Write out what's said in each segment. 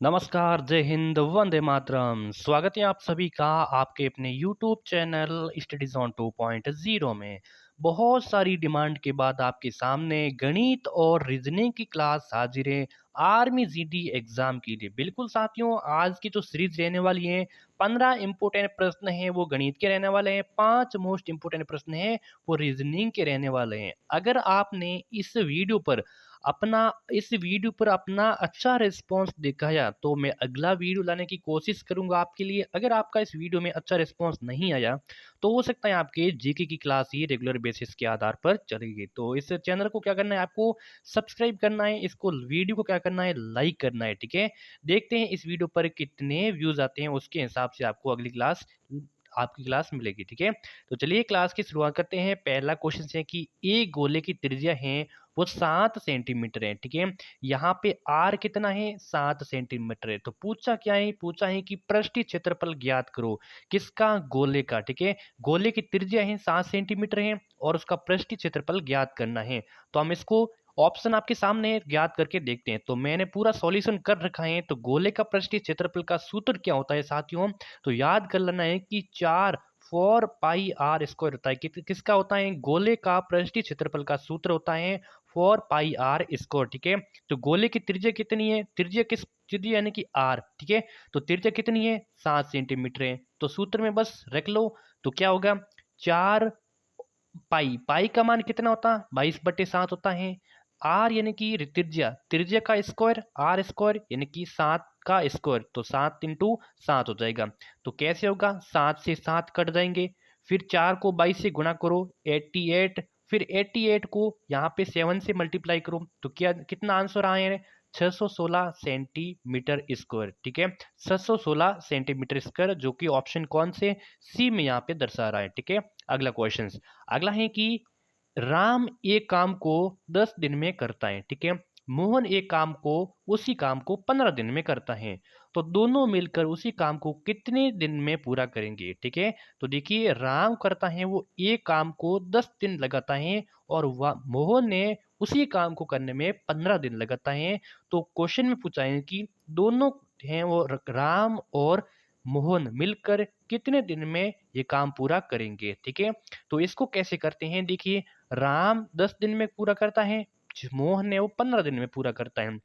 नमस्कार, जय हिंद, वंदे मातरम। स्वागत है आप सभी का आपके अपने यूट्यूब चैनल स्टडीज ऑन 2.0 में। बहुत सारी डिमांड के बाद आपके सामने गणित और रीजनिंग की क्लास हाजिर है आर्मी जीडी एग्जाम के लिए। बिल्कुल साथियों, आज की जो सीरीज रहने वाली है 15 इंपोर्टेंट प्रश्न हैं वो गणित के रहने वाले हैं, 5 मोस्ट इंपोर्टेंट प्रश्न हैं वो रीजनिंग के रहने वाले हैं। अगर आपने अपना इस वीडियो पर अपना अच्छा रिस्पॉन्स दिखाया तो मैं अगला वीडियो लाने की कोशिश करूंगा आपके लिए। अगर आपका इस वीडियो में अच्छा रिस्पॉन्स नहीं आया तो हो सकता है आपके जीके की क्लास ही रेगुलर बेसिस के आधार पर चलेगी। तो इस चैनल को क्या करना है, आपको सब्सक्राइब करना है, इसको वीडियो को क्या करना है, लाइक करना है। ठीक है, देखते हैं इस वीडियो पर कितने व्यूज आते हैं, उसके हिसाब से आपको अगली क्लास आपकी क्लास मिलेगी। ठीक है, तो चलिए क्लास की शुरुआत करते हैं। पहला क्वेश्चन है कि एक गोले की त्रिज्या है वो 7 सेंटीमीटर है। ठीक है, यहाँ पे आर कितना है, 7 सेंटीमीटर है। तो पूछा क्या है, पूछा है कि पृष्ठीय क्षेत्रफल ज्ञात करो। किसका, गोले का। ठीक है, गोले की त्रिज्या है 7 सेंटीमीटर है और उसका पृष्ठीय क्षेत्रफल ज्ञात करना है। तो हम इसको ऑप्शन आपके सामने है, ज्ञात करके देखते हैं। तो मैंने पूरा सॉल्यूशन कर रखा है। तो गोले का पृष्ठीय क्षेत्रफल का सूत्र क्या होता है साथियों, तो याद कर लेना है कि 4 4 पाई आर स्क्वायर होता है। किसका होता है, गोले का पृष्ठीय क्षेत्रफल का सूत्र होता है 4 पाई आर स्क्वायर। ठीक है, तो गोले की त्रिज्या कितनी है, त्रिज्या यानी कि आर। ठीक है, तो त्रिज्या कितनी है, 7 सेंटीमीटर है। तो सूत्र में बस रख लो। तो क्या होगा, 4 पाई, पाई का मान कितना होता है, 22/7 होता है। आर यानी कि त्रिज्या, त्रिज्या का स्क्वायर, आर स्क्वायर यानी कि 7 का स्क्वायर, तो 7 × 7 हो जाएगा। तो कैसे होगा, 7 से 7 कट जाएंगे, फिर 4 को 22 से गुणा करो, 88, फिर 88 को यहाँ पे 7 से मल्टीप्लाई करो, तो क्या कितना आंसर आया है, 616 सेंटीमीटर स्क्वायर। ठीक है, 616 सेंटीमीटर स्क्वायर, जो कि ऑप्शन कौन से, सी में यहाँ पे दर्शा रहा है। ठीक है, अगला क्वेश्चन, अगला है कि राम एक काम को 10 दिन में करता है। ठीक है, मोहन एक काम को उसी काम को 15 दिन में करता है। तो दोनों मिलकर उसी काम को कितने दिन में पूरा करेंगे। ठीक है, तो देखिए राम करता है वो एक काम को 10 दिन लगाता है और मोहन ने उसी काम को करने में 15 दिन लगाता है। तो क्वेश्चन में पूछा है कि दोनों हैं वो राम और मोहन मिलकर कितने दिन में ये काम पूरा करेंगे। ठीक है, तो इसको कैसे करते हैं, देखिए राम 10 दिन में पूरा करता है, मोहन है वो 15 दिन में पूरा करता है।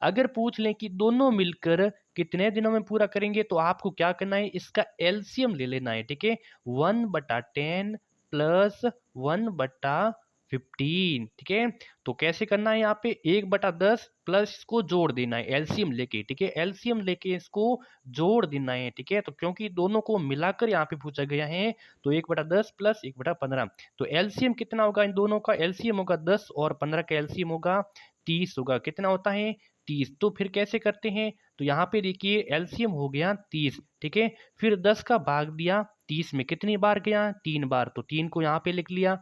अगर पूछ लें कि दोनों मिलकर कितने दिनों में पूरा करेंगे तो आपको क्या करना है, इसका एलसीएम ले लेना है। ठीक है, 1/10 प्लस 1/15। ठीक है, तो कैसे करना है, यहाँ पे 1/10 प्लस इसको जोड़ देना है एलसीएम लेके। ठीक है, एलसीएम लेके इसको जोड़ देना है। ठीक है, तो क्योंकि दोनों को मिलाकर यहाँ पे पूछा गया है, तो 1/10 प्लस 1/15, तो एलसीएम कितना होगा, इन दोनों का एलसीएम होगा 10 और 15 का एलसीएम होगा 30 होगा। कितना होता है, 30। तो फिर कैसे करते हैं, तो यहाँ पे देखिए एलसीएम हो गया 30। ठीक है, फिर 10 का भाग दिया 30 में, कितनी बार गया, 3 बार, तो 3 को यहाँ पे लिख लिया।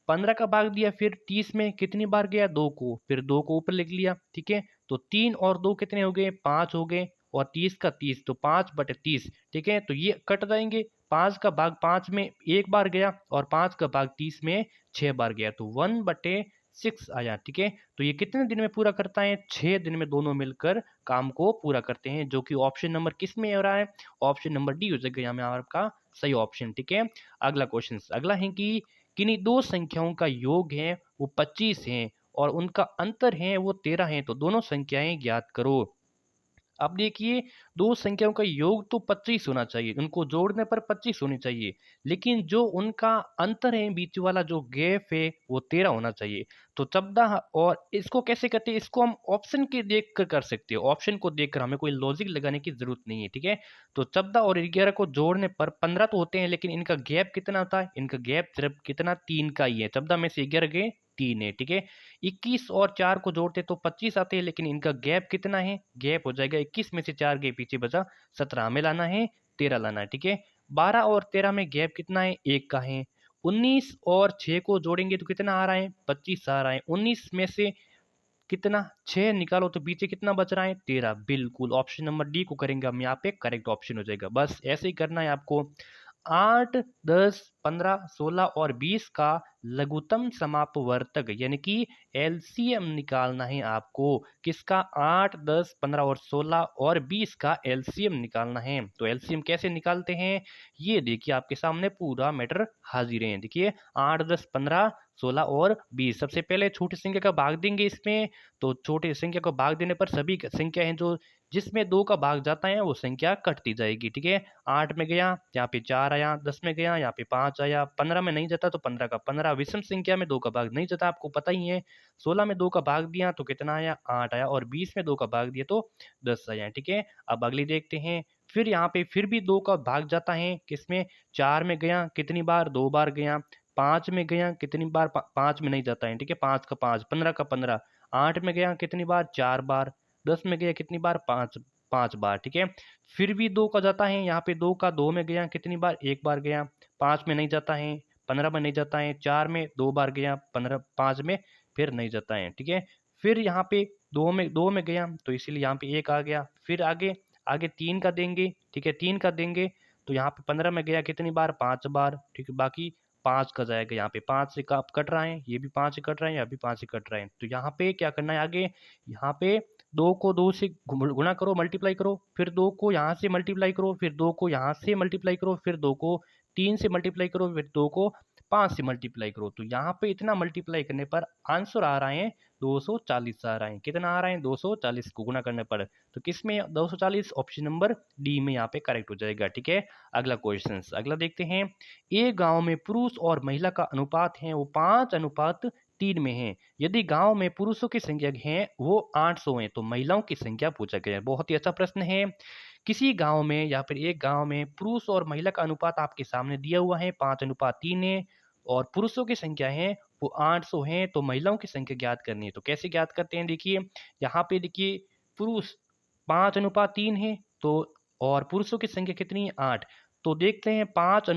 15 का भाग दिया फिर 30 में, कितनी बार गया, 2 को, फिर 2 को ऊपर लिख लिया। ठीक है, तो 3 और 2 कितने हो गए, 5 हो गए, और 30 का 30, तो 5/30। ठीक है, तो ये कट जाएंगे। 5 का भाग 5 में एक बार गया और 5 का भाग 30 में 6 बार गया, तो 1/6 आया। ठीक है, तो ये कितने दिन में पूरा करता है, 6 दिन में दोनों मिलकर काम को पूरा करते हैं, जो कि ऑप्शन नंबर किस में हो रहा है, ऑप्शन नंबर डी हो जाएगा यहाँ में आपका सही ऑप्शन। ठीक है, अगला क्वेश्चन, अगला है कि किन्हीं दो संख्याओं का योग है वो 25 है और उनका अंतर है वो 13 है, तो दोनों संख्याएं ज्ञात करो। अब देखिए, दो संख्याओं का योग तो 25 होना चाहिए, उनको जोड़ने पर 25 होनी चाहिए, लेकिन जो उनका अंतर है, बीच वाला जो गैप है वो 13 होना चाहिए। तो 14, और इसको कैसे करते हैं, इसको हम ऑप्शन के देख कर सकते हैं, ऑप्शन को देखकर हमें कोई लॉजिक लगाने की जरूरत नहीं है। ठीक है, तो 14 और 11 को जोड़ने पर 15 तो होते हैं, लेकिन इनका गैप कितना होता है, इनका गैप सिर्फ कितना, 3 का ही है। 14 में से 11 गए, 3 है। ठीक है, 21 और 4 को जोड़ते तो 25 आते हैं, लेकिन इनका गैप कितना है, गैप हो जाएगा 21 में से 4 गए पीछे बचा 17, हमें लाना है 13 लाना है। ठीक है, 12 और 13 में गैप कितना है, 1 का है। 19 और 6 को जोड़ेंगे तो कितना आ रहा है, 25 आ रहा है। 19 में से कितना, 6 निकालो तो पीछे कितना बच रहा है, 13। बिल्कुल ऑप्शन नंबर डी को करेंगे हम यहाँ पे, करेक्ट ऑप्शन हो जाएगा। बस ऐसे ही करना है आपको। 8, 10, 15, 16 और 20 का लघुत्तम समापवर्तक यानी कि एलसीएम निकालना है आपको। किसका? 8, 10, 15 और 16 और 20 का एलसीएम निकालना है। तो एलसीएम कैसे निकालते हैं, ये देखिए आपके सामने पूरा मैटर हाजिर है। देखिए 8, 10, 15, 16 और 20। सबसे पहले छोटी संख्या का भाग देंगे इसमें। तो छोटी संख्या को भाग देने पर सभी संख्या हैं जो जिसमें 2 का भाग जाता है वो संख्या कटती जाएगी। ठीक है, 8 में गया, यहाँ पे 4 आया, 10 में गया, यहाँ पे 5 आया, 15 में नहीं जाता तो 15 का 15। विषम संख्या में 2 का भाग नहीं जाता, आपको पता ही है। 16 में 2 का भाग दिया तो कितना आया? 8 आया। और 20 में 2 का भाग दिया तो 10 आया। ठीक है, अब अगली देखते हैं। फिर यहाँ पे फिर भी 2 का भाग जाता है किसमें? 4 में गया, कितनी बार? 2 बार गया। 5 में गया, कितनी बार? 5 में नहीं जाता है। ठीक है, 5 का 5, 15 का 15। 8 में गया, कितनी बार? 4 बार। 10 में गया, कितनी बार? 5 बार। ठीक है, फिर भी 2 का जाता है, यहाँ पे 2 का 2 में गया, कितनी बार? 1 बार गया। 5 में नहीं जाता है, 15 में नहीं जाता है, 4 में 2 बार गया, 15 5 में फिर नहीं जाता है। ठीक है, फिर यहाँ पे 2 में गया तो इसीलिए यहाँ पे 1 आ गया। फिर आगे आगे 3 का देंगे। ठीक है, 3 का देंगे तो यहाँ पे 15 में गया, कितनी बार? 5 बार। ठीक है, बाकी 5 का जाएगा, यहाँ पे 5 से कट रहा है, ये भी 5 से कट रहा है, यहाँ भी 5 से कट रहा है। तो यहाँ पे क्या करना है आगे? यहाँ पे 2 को 2 से गुणा करो, मल्टीप्लाई करो, फिर 2 को यहाँ से मल्टीप्लाई करो, फिर 2 को यहाँ से मल्टीप्लाई करो, फिर 2 को 3 से मल्टीप्लाई करो, फिर 2 को 5 से मल्टीप्लाई करो। तो यहाँ पे इतना मल्टीप्लाई करने पर आंसर आ रहा है 240 आ रहा है। कितना आ रहा है? 240 को गुणा करने पर। तो किस में 240? ऑप्शन नंबर डी में यहाँ पे करेक्ट हो जाएगा। ठीक है, अगला क्वेश्चन अगला देखते हैं। एक गांव में पुरुष और महिला का अनुपात है वो 5:3 में है। यदि गांव में पुरुषों की संख्या है वो 800 है तो महिलाओं की संख्या पूछा गया है। बहुत ही अच्छा प्रश्न है। किसी गांव में या फिर एक गांव में पुरुष और महिला का अनुपात आपके सामने दिया हुआ है 5:3 है और पुरुषों की संख्या है वो 800 है तो महिलाओं की संख्या ज्ञात करनी है। तो कैसे ज्ञात करते हैं? देखिए यहाँ पे देखिए पुरुष 5:3 है तो और पुरुषों की संख्या कितनी है? 8। तो देखते हैं 5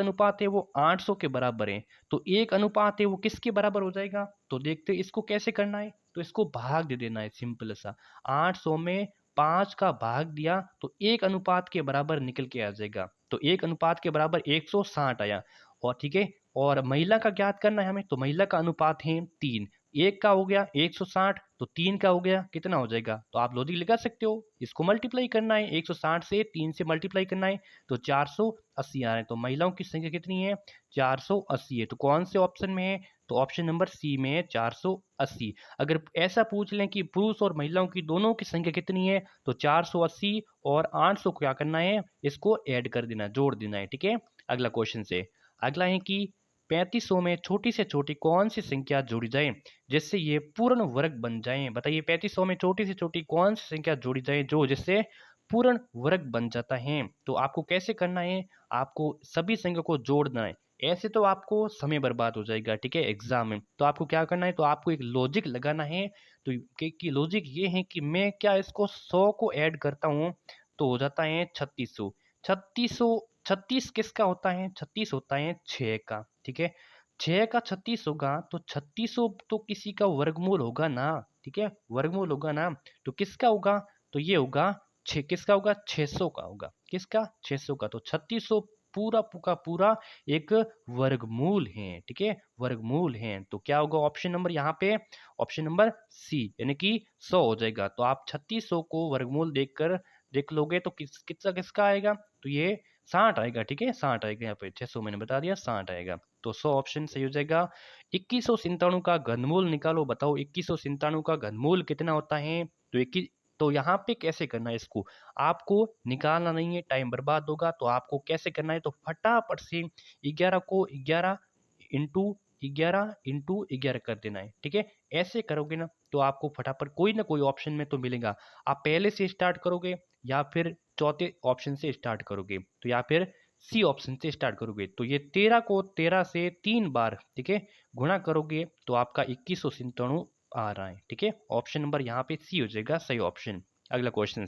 अनुपात है वो 800 के बराबर है। तो 1 अनुपात है वो किसके बराबर हो जाएगा? तो देखते हैं इसको कैसे करना है। तो इसको भाग दे देना है सिंपल सा। 800 में 5 का भाग दिया तो 1 अनुपात के बराबर निकल के आ जाएगा। तो 1 अनुपात के बराबर 160 आया। और ठीक है, और महिला का ज्ञात करना है हमें। तो महिला का अनुपात है 3। 1 का हो गया 160 तो 3 का हो गया कितना हो जाएगा? तो आप लॉजिक लगा सकते हो। इसको मल्टीप्लाई करना है, 160 से 3 से मल्टीप्लाई करना है तो 480 आ रहे हैं। तो महिलाओं की संख्या कितनी है? 480 है। तो कौन से ऑप्शन में है? तो ऑप्शन नंबर सी में है 480। अगर ऐसा पूछ लें कि पुरुष और महिलाओं की दोनों की संख्या कितनी है तो 480 और 800 को क्या करना है? इसको ऐड कर देना, जोड़ देना है। ठीक है, अगला क्वेश्चन से अगला है कि 3500 में छोटी से छोटी कौन सी संख्या जोड़ी जाए जिससे ये पूर्ण वर्ग बन जाए? बताइए 3500 में छोटी से छोटी कौन सी संख्या जोड़ी जाए जो जिससे पूर्ण वर्ग बन जाता है? तो आपको कैसे करना है? आपको सभी संख्या को जोड़ना है। ऐसे तो आपको समय बर्बाद हो जाएगा। ठीक है, एग्जाम में तो आपको क्या करना है? तो आपको एक लॉजिक लगाना है। तो कि लॉजिक ये है कि मैं क्या इसको 100 को ऐड करता हूँ तो हो जाता है 3600। 3600 36 किसका होता है? 36 होता है 6 का। ठीक है, 6 का 36 होगा तो 3600 तो किसी का वर्गमूल होगा ना। ठीक है, वर्गमूल होगा ना। तो किसका होगा? तो ये होगा 6। किसका होगा? 600 का होगा। किसका? 600 का। तो 3600 पूरा का पूरा एक वर्गमूल है। ठीक है, वर्गमूल है। तो क्या होगा ऑप्शन नंबर यहाँ पे? ऑप्शन नंबर सी यानी कि 100 हो जाएगा। तो आप 3600 को वर्गमूल देखकर देख लोगे तो किसका किसका आएगा? तो ये 60 आएगा। ठीक है, 60 आएगा। यहाँ पे 600 मैंने बता दिया, 60 आएगा। तो 100 ऑप्शन सही हो जाएगा। 2197 का घनमूल निकालो। बताओ 2197 का घनमूल कितना होता है? तो 21 तो यहाँ पे कैसे करना है इसको? आपको निकालना नहीं है, टाइम बर्बाद होगा। तो आपको कैसे करना है? तो फटाफट से 11 को 11 इंटू 11 कर देना है। ठीक है, ऐसे करोगे ना तो आपको फटाफट कोई ना कोई ऑप्शन में तो मिलेगा। आप पहले से स्टार्ट करोगे या फिर चौथे ऑप्शन से स्टार्ट करोगे तो या फिर सी ऑप्शन से स्टार्ट करोगे तो ये 13 को 13 से 3 बार ठीक है गुणा करोगे तो आपका 2197 आ रहा है। ठीक है, ऑप्शन नंबर यहाँ पे सी हो जाएगा सही ऑप्शन। अगला क्वेश्चन,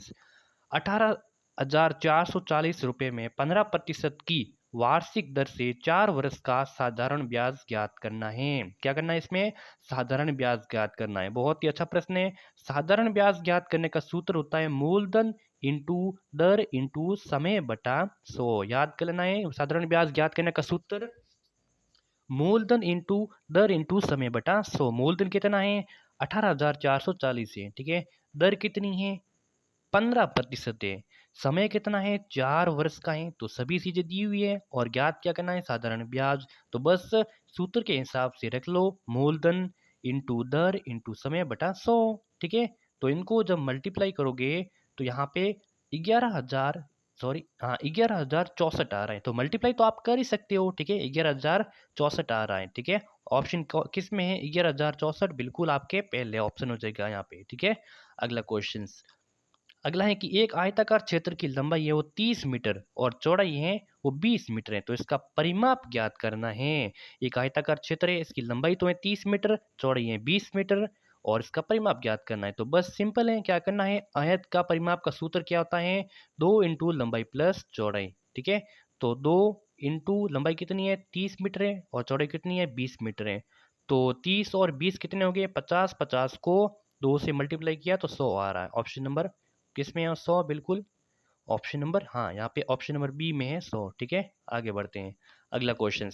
18,440 रुपये में 15% की वार्षिक दर से 4 वर्ष का साधारण ब्याज ज्ञात करना है। क्या करना है इसमें? साधारण ब्याज ज्ञात करना है। बहुत ही अच्छा प्रश्न है। साधारण ब्याज ज्ञात करने का सूत्र होता है मूलधन इंटू दर इंटू समय बटा 100। याद कर लेना है साधारण ब्याज ज्ञात करने का सूत्र मूलधन इंटू दर इंटू समय बटा 100। मूलधन कितना है? 18,440 है, ठीक है। दर कितनी है? 15% है। समय कितना है? 4 वर्ष का है। तो सभी चीजें दी हुई है और ज्ञात क्या करना है? साधारण ब्याज। तो बस सूत्र के हिसाब से रख लो, मूलधन इंटू दर इंटू समय बटा 100, ठीक है। तो इनको जब मल्टीप्लाई करोगे तो यहाँ पे 11,000, सॉरी हाँ 11,064 आ रहा है। तो मल्टीप्लाई तो आप कर ही सकते हो, ठीक है। 11,064 आ रहा है, ठीक है। ऑप्शन किस में है? 11,064 बिल्कुल आपके पहले ऑप्शन हो जाएगा यहाँ पे, ठीक है। अगला क्वेश्चन, अगला है कि एक आयताकार क्षेत्र की लंबाई है वो 30 मीटर और चौड़ाई है वो 20 मीटर है, तो इसका परिमाप ज्ञात करना है। एक आयताकार क्षेत्र है, इसकी लंबाई तो है 30 मीटर, चौड़ाई है 20 मीटर और इसका परिमाप ज्ञात करना है। तो बस सिंपल है, क्या करना है? आयत का परिमाप का सूत्र क्या होता है? 2 इंटू लंबाई प्लस चौड़ाई, ठीक है। तो 2 इंटू लंबाई कितनी है? 30 मीटर है और चौड़ाई कितनी है? 20 मीटर है। तो 30 और 20 कितने हो गए? 50, 50 को 2 से मल्टीप्लाई किया तो 100 आ रहा है। ऑप्शन नंबर किस में है? 100 बिल्कुल। ऑप्शन नंबर, हाँ यहाँ पे ऑप्शन नंबर बी में है 100, ठीक है। आगे बढ़ते हैं। अगला क्वेश्चन,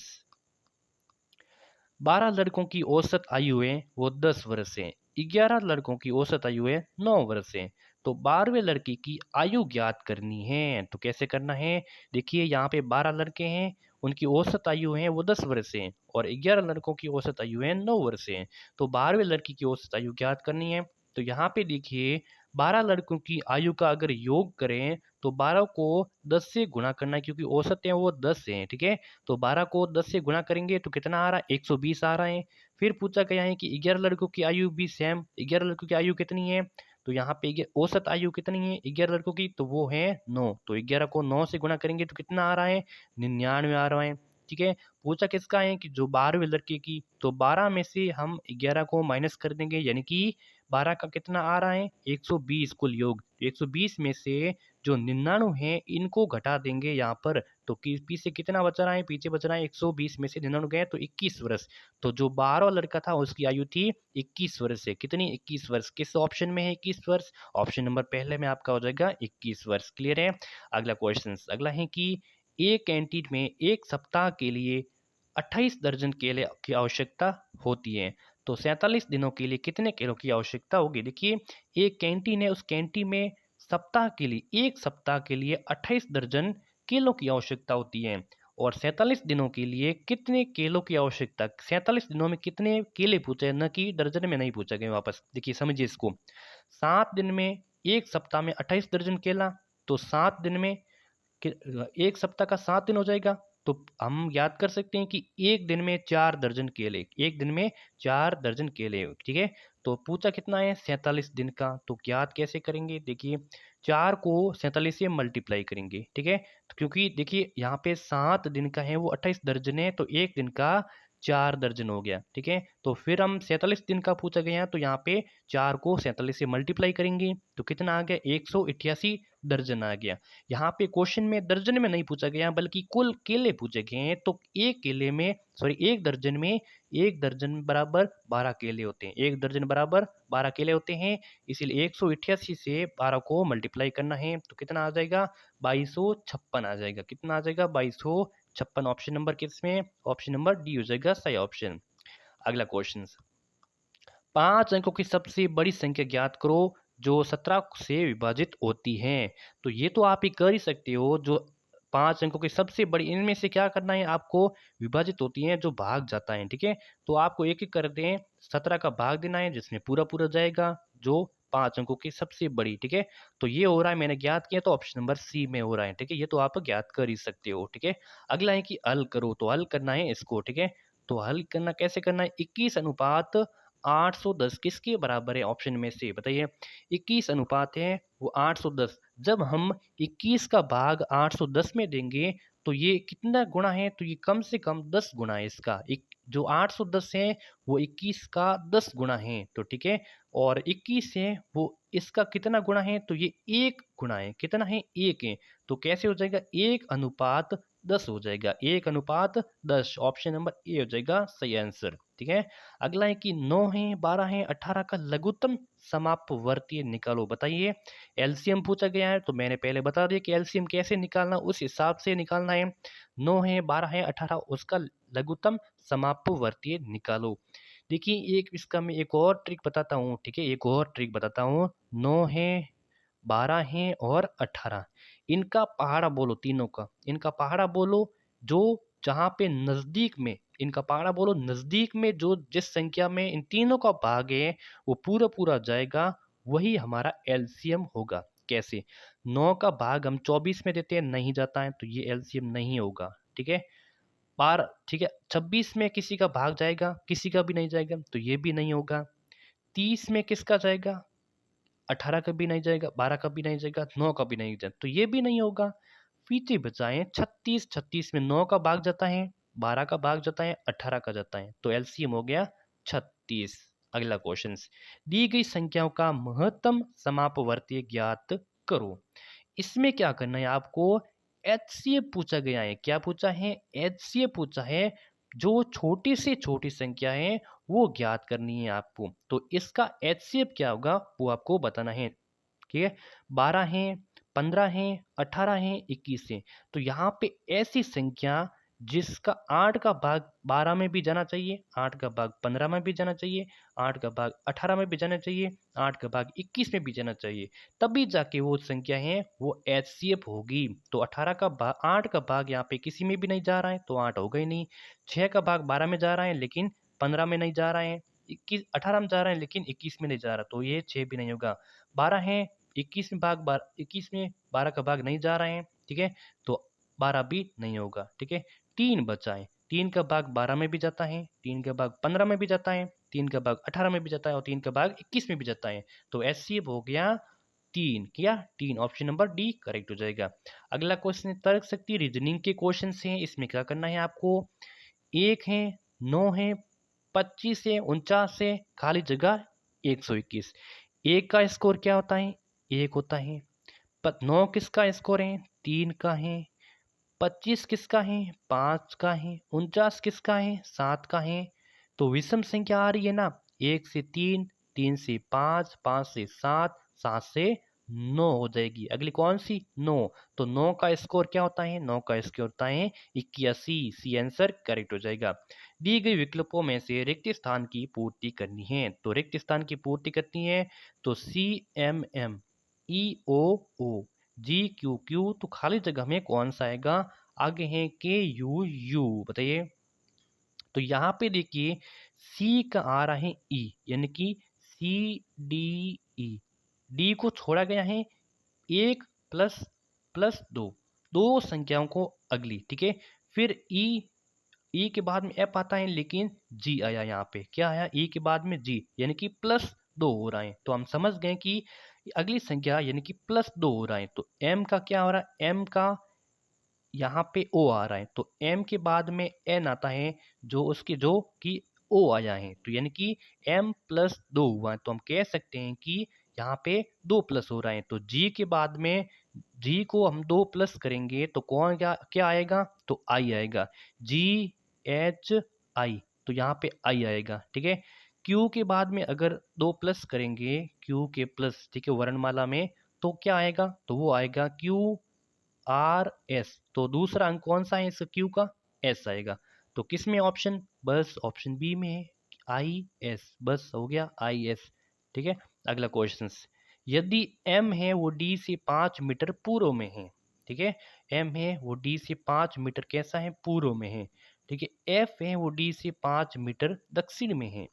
12 लड़कों की औसत आयु है वो 10 वर्ष है, 11 लड़कों की औसत आयु है 9 वर्ष है। तो 12वें लड़के की आयु ज्ञात करनी है। तो कैसे करना है? देखिए यहाँ पे 12 लड़के हैं, उनकी औसत आयु है वो 10 वर्ष है और 11 लड़कों की औसत आयु है 9 वर्ष है। तो 12वें लड़की की औसत आयु ज्ञात करनी है। तो यहाँ पे देखिए 12 लड़कों की आयु का अगर योग करें तो 12 को 10 से गुणा करना है, क्योंकि औसत है वो 10 है, ठीक है। तो 12 को 10 से गुणा करेंगे तो कितना आ रहा है? 120 आ रहा है। फिर पूछा गया है कि 11 लड़कों की आयु भी सेम, 11 लड़कों की आयु कितनी है? तो यहाँ पे औसत आयु कितनी है 11 लड़कों की? तो वो है 9। तो 11 को 9 से गुणा करेंगे तो कितना आ रहा है? 99 आ रहा है, ठीक है। पूछा किसका है? कि जो 12वें लड़के की। तो 12 में से हम 11 को माइनस कर देंगे, यानी कि 12 का कितना आ रहा है? 120 कुल योग। 120 में से जो 99 है इनको घटा देंगे यहाँ पर, तो पीछे कितना बच रहा है? पीछे बच रहा है 120 में से 99 गए तो 21 वर्ष। तो जो 12 लड़का था उसकी आयु थी 21 वर्ष से। कितनी? 21 वर्ष। किस ऑप्शन में है 21 वर्ष? ऑप्शन नंबर पहले में आपका हो जाएगा 21 वर्ष। क्लियर है? अगला क्वेश्चन, अगला है कि एक कैंटीन में एक सप्ताह के लिए 28 दर्जन केले की आवश्यकता होती है, तो 47 दिनों के लिए कितने केलों की आवश्यकता होगी? देखिए एक कैंटीन है, उस कैंटीन में सप्ताह के लिए, एक सप्ताह के लिए 28 दर्जन केलों की आवश्यकता होती है और 47 दिनों के लिए कितने केलों की आवश्यकता? 47 दिनों में कितने केले पूछे, न कि दर्जन में नहीं पूछा गया वापस। देखिए समझिए इसको, 7 दिन में, एक सप्ताह में 28 दर्जन केला, तो 7 दिन में एक सप्ताह का 7 दिन हो जाएगा। तो हम याद कर सकते हैं कि एक दिन में 4 दर्जन केले, एक दिन में 4 दर्जन केले, ठीक है। तो पूछा कितना है? 47 दिन का। तो ज्ञात कैसे करेंगे? देखिए 4 को 47 से मल्टीप्लाई करेंगे, ठीक है। तो क्योंकि देखिए यहाँ पे 7 दिन का है वो 28 दर्जन है, तो एक दिन का 4 दर्जन हो गया, ठीक है। तो फिर हम 47 दिन का पूछा गया तो यहाँ पे 4 को 47 से मल्टीप्लाई करेंगे तो कितना आ गया? 188 दर्जन आ गया। यहाँ पे क्वेश्चन में दर्जन में नहीं पूछा गया बल्कि कुल केले पूछे गए हैं। तो एक केले में, सॉरी एक दर्जन में, एक दर्जन बराबर 12 केले होते हैं, एक दर्जन बराबर 12 केले होते हैं। इसीलिए 188 से 12 को मल्टीप्लाई करना है तो कितना आ जाएगा? 2256 आ जाएगा। कितना आ जाएगा? 2256। ऑप्शन नंबर किस में? ऑप्शन नंबर डी हो जाएगा सही ऑप्शन। अगला क्वेश्चन, 5 अंकों की सबसे बड़ी संख्या ज्ञात करो जो 17 से विभाजित होती है। तो ये तो आप ही कर ही सकते हो। जो 5 अंकों की सबसे बड़ी, इनमें से क्या करना है आपको? विभाजित होती है, जो भाग जाता है, ठीक है। तो आपको एक एक कर दें, 17 का भाग देना है जिसमें पूरा पूरा जाएगा, जो 5 अंकों की सबसे बड़ी, ठीक है। तो ये हो रहा है, मैंने ज्ञात किया तो ऑप्शन नंबर सी में हो रहा है, ठीक है। ये तो आप ज्ञात कर ही सकते हो, ठीक है। अगला है कि हल करो, तो हल करना है इसको, ठीक है। तो हल करना कैसे करना है? 21 अनुपात 810 किसके बराबर है? ऑप्शन में से बताइए। 21 अनुपात है वो 810। जब हम 21 का भाग 810 में देंगे तो ये कितना गुणा है? तो ये कम से कम 10 गुणा है इसका। एक जो 810 है वो 21 का 10 गुणा है, तो ठीक है। और 21 है वो इसका कितना गुणा है? तो ये 1 गुणा है। कितना है? 1 है। तो कैसे हो जाएगा? 1 अनुपात 10 हो जाएगा, 1:10। ऑप्शन नंबर ए हो जाएगा सही आंसर। ठीक है, अगला है कि 9 है, 12 है, 18 का लघुत्तम समापवर्तीय निकालो। बताइए, एलसीएम पूछा गया है, तो मैंने पहले बता दिया कि एलसीएम कैसे निकालना, उस हिसाब से निकालना है। 9 है, 12 है, 18, उसका लघुत्तम समापवर्तीय निकालो। देखिए, एक इसका मैं एक और ट्रिक बताता हूँ। ठीक है, एक और ट्रिक बताता हूँ। 9 है, 12 है और 18, इनका पहाड़ा बोलो, तीनों का इनका पहाड़ा बोलो। जो जहाँ पे नजदीक में, इनका पहाड़ा बोलो, नजदीक में जो जिस संख्या में इन तीनों का भाग है वो पूरा पूरा जाएगा, वही हमारा एलसीएम होगा। कैसे? 9 का भाग हम 24 में देते हैं, नहीं जाता है, तो ये एलसीएम नहीं होगा। ठीक है, बार ठीक है, 26 में किसी का भाग जाएगा, किसी का भी नहीं जाएगा, तो ये भी नहीं होगा। 30 में किसका जाएगा? 18 का भी नहीं जाएगा, 12 का भी नहीं जाएगा, 9 का भी नहीं जाएगा, तो ये भी नहीं होगा। पीछे बचाएं 36, 36 में 9 का भाग जाता है, 12 का भाग जाता है, 18 का जाता है, तो एलसीएम हो गया 36। अगला क्वेश्चन, दी गई संख्याओं का महत्तम समापवर्तीय ज्ञात करो। इसमें क्या करना है आपको? एचसीएफ पूछा गया है। क्या पूछा है? एचसीएफ पूछा है। जो छोटी से छोटी संख्या है वो ज्ञात करनी है आपको, तो इसका एचसीएफ क्या होगा वो आपको बताना है। ठीक है, 12 है, 15 है, 18 है, 21 है, तो यहाँ पे ऐसी संख्या जिसका 8 का भाग 12 में भी जाना चाहिए, 8 का भाग 15 में भी जाना चाहिए, 8 का भाग 18 में भी जाना चाहिए, 8 का भाग 21 में भी जाना चाहिए, तभी जाके वो संख्या है वो एचसीएफ होगी। तो 18 का भाग 8 का भाग यहाँ पे किसी में भी नहीं जा रहा है, तो 8 होगा ही नहीं। 6 का भाग 12 में जा रहा है लेकिन 15 में नहीं जा रहा है, 21 18 में जा रहा है लेकिन 21 में नहीं जा रहा, तो ये 6 भी नहीं होगा। 12 है, 21 में भाग 21 में 12 का भाग नहीं जा रहे हैं। ठीक है, तो 12 भी नहीं होगा। ठीक है, 3 बचा है, 3 का भाग 12 में भी जाता है, 3 का भाग 15 में भी जाता है, 3 का भाग 18 में भी जाता है और 3 का भाग 21 में भी जाता है, तो एचसीएफ हो गया 3। क्या? 3। ऑप्शन नंबर डी करेक्ट हो जाएगा। अगला क्वेश्चन तर्क शक्ति रीजनिंग के क्वेश्चन हैं। इसमें क्या करना है आपको? 1 है, 9 है, 25 है, 49 है, खाली जगह 121। एक का स्कोर क्या होता है? 1 होता है। 9 किसका स्कोर है? 3 का है। 25 किसका है? 5 का है। 49 किसका है? 7 का है। तो विषम संख्या आ रही है ना, 1 से 3, 3 से 5, 5 से 7, 7 से 9 हो जाएगी। अगली कौन सी? 9। तो 9 का स्कोर क्या होता है? 9 का स्कोर होता है 81। सी आंसर करेक्ट हो जाएगा। दी गई विकल्पों में से रिक्त स्थान की पूर्ति करनी है, तो रिक्त स्थान की पूर्ति करनी है तो CMM, EOO, GQQ, तो खाली जगह में कौन सा आएगा? आगे है KUU। बताइए, तो यहाँ पे देखिए सी का आ रहा है ई, यानी कि CDE, डी को छोड़ा गया है, 1 प्लस प्लस 2, दो संख्याओं को अगली। ठीक है, फिर ई के बाद में एफ आता है लेकिन जी आया, यहाँ पे क्या आया? ई के बाद में जी, यानी कि +2 हो रहा है, तो हम समझ गए कि अगली संख्या यानी कि +2 हो रहा है, तो एम का क्या हो रहा है? एम का यहाँ पे ओ आ रहा है, तो एम के बाद में एन आता है, जो उसके जो कि ओ आया है, तो यानी कि m+2 हुआ है, तो हम कह सकते हैं कि यहाँ पे 2 प्लस हो रहा है, तो जी के बाद में जी को हम 2 प्लस करेंगे तो कौन क्या क्या आएगा? तो आई आएगा, GHI, तो यहाँ पे आई आएगा। ठीक है, क्यू के बाद में अगर 2 प्लस करेंगे, क्यू के प्लस, ठीक है, वर्णमाला में, तो क्या आएगा? तो वो आएगा QRS, तो दूसरा अंक कौन सा है इसका? क्यू का एस आएगा, तो किस में ऑप्शन? बस ऑप्शन बी में है, IS, बस हो गया IS। ठीक है, अगला क्वेश्चन, यदि M है वो D से 5 मीटर पूर्व में है। ठीक है, M है वो D से 5 मीटर कैसा है? पूर्व में है। ठीक है, F है वो D से 5 मीटर दक्षिण में है।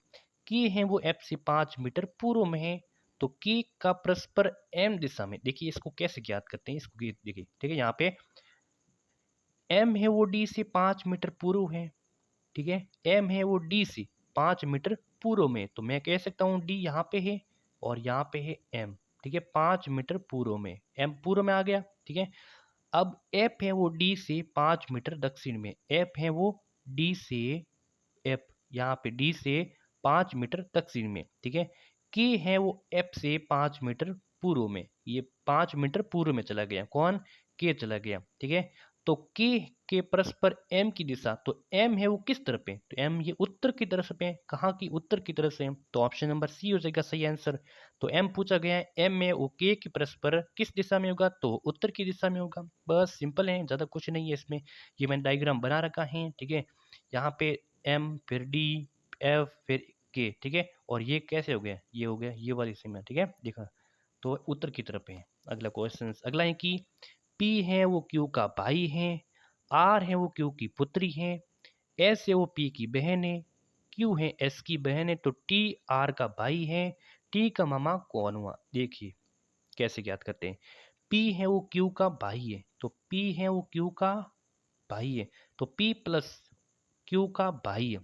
K है वो F से 5 मीटर पूर्व में है। तो K का परस्पर M दिशा में, देखिए इसको कैसे ज्ञात करते हैं, इसको देखिए। ठीक है, यहाँ पे M है वो D से 5 मीटर पूर्व है। ठीक है, M है वो D से 5 मीटर पूर्व में, तो मैं कह सकता हूँ D यहाँ पे है और यहाँ पे है M। ठीक है, 5 मीटर पूर्व में, M पूर्व में आ गया। ठीक है, अब F है वो D से 5 मीटर दक्षिण में, F है वो D से, F यहाँ पे D से 5 मीटर दक्षिण में। ठीक है, K है वो F से 5 मीटर पूर्व में, ये 5 मीटर पूर्व में चला गया, कौन? K चला गया। ठीक है, तो के परस्पर एम की दिशा, तो एम है वो किस तरफ है, तो एम ये उत्तर की तरफ है। कहाँ की, उत्तर की तरफ से, तो ऑप्शन नंबर सी हो जाएगा सही आंसर। तो एम पूछा गया है, एम में वो के की परस्पर किस दिशा में होगा, तो उत्तर की दिशा में होगा। बस सिंपल है, ज़्यादा कुछ नहीं है इसमें। ये मैंने डायग्राम बना रखा है, ठीक है। यहाँ पे एम, फिर डी, एफ, फिर के, ठीक है। और ये कैसे हो गया, ये हो गया ये वाली सीमा, ठीक है, देखा। तो उत्तर की तरफ है। अगला क्वेश्चन, अगला है कि पी है वो क्यू का भाई है, आर है वो क्यू की पुत्री है, एस है वो पी की बहन है, क्यू है एस की बहन है, तो टी आर का भाई है, टी का मामा कौन हुआ। देखिए कैसे ज्ञात करते हैं। पी है वो क्यू का भाई है, तो पी है वो क्यू का भाई है, तो पी प्लस क्यू का भाई है।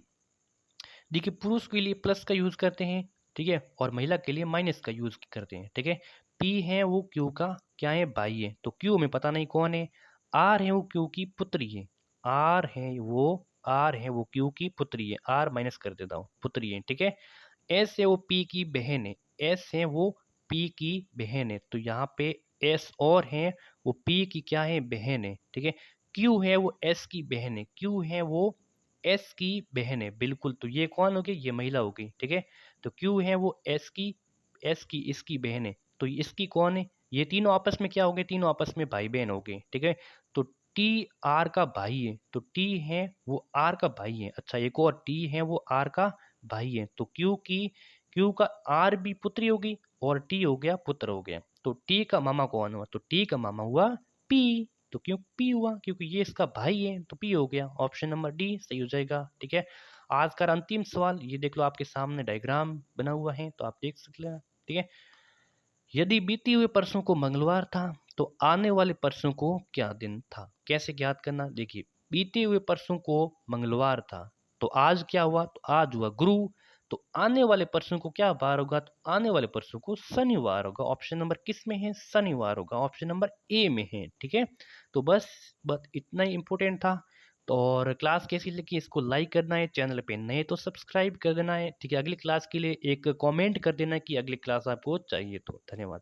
देखिए पुरुष के लिए प्लस का यूज करते हैं, ठीक है, और महिला के लिए माइनस का यूज करते हैं, ठीक है। पी है वो क्यू का क्या है, भाई है, तो क्यू में पता नहीं कौन है। आर है वो क्यू की पुत्री है, आर है वो क्यू की पुत्री है, आर माइनस कर देता हूँ, पुत्री है, ठीक है। एस है वो पी की बहन है, एस है वो पी की बहन है, तो यहाँ पे एस और है वो पी की क्या है, बहन है, ठीक है। क्यू है वो एस की बहन है, क्यू है वो एस की बहन है, बिल्कुल। तो ये कौन हो गई, ये महिला हो गई, ठीक है। तो क्यू है वो एस की इसकी बहन है, तो इसकी कौन है, ये तीनों आपस में क्या हो गए, तीनों आपस में भाई बहन हो गए, ठीक है। तो टी आर का भाई है, तो टी है वो आर का भाई है। अच्छा एक और, टी है वो आर का भाई है, तो क्यू का आर भी पुत्री होगी और टी हो गया पुत्र हो गया। तो टी का मामा कौन हुआ, तो टी का मामा हुआ पी। तो क्यों पी हुआ, क्योंकि ये इसका भाई है, तो पी हो गया। ऑप्शन नंबर डी सही हो जाएगा, ठीक है। आज का अंतिम सवाल, ये देख लो आपके सामने डायग्राम बना हुआ है, तो आप देख सकते हैं, ठीक है। यदि बीते हुए परसों को मंगलवार था तो आने वाले परसों को क्या दिन था। कैसे ज्ञात करना, देखिए बीते हुए परसों को मंगलवार था, तो आज क्या हुआ, तो आज हुआ गुरु। तो आने वाले परसों को क्या बार होगा, तो आने वाले परसों को शनिवार होगा। ऑप्शन नंबर किस में है, शनिवार होगा, ऑप्शन नंबर ए में है, ठीक है। तो बस इतना ही इम्पोर्टेंट था। तो और क्लास कैसी लगी, इसको लाइक करना है, चैनल पे नए तो सब्सक्राइब कर देना है, ठीक है। अगली क्लास के लिए एक कमेंट कर देना कि अगली क्लास आपको चाहिए, तो धन्यवाद।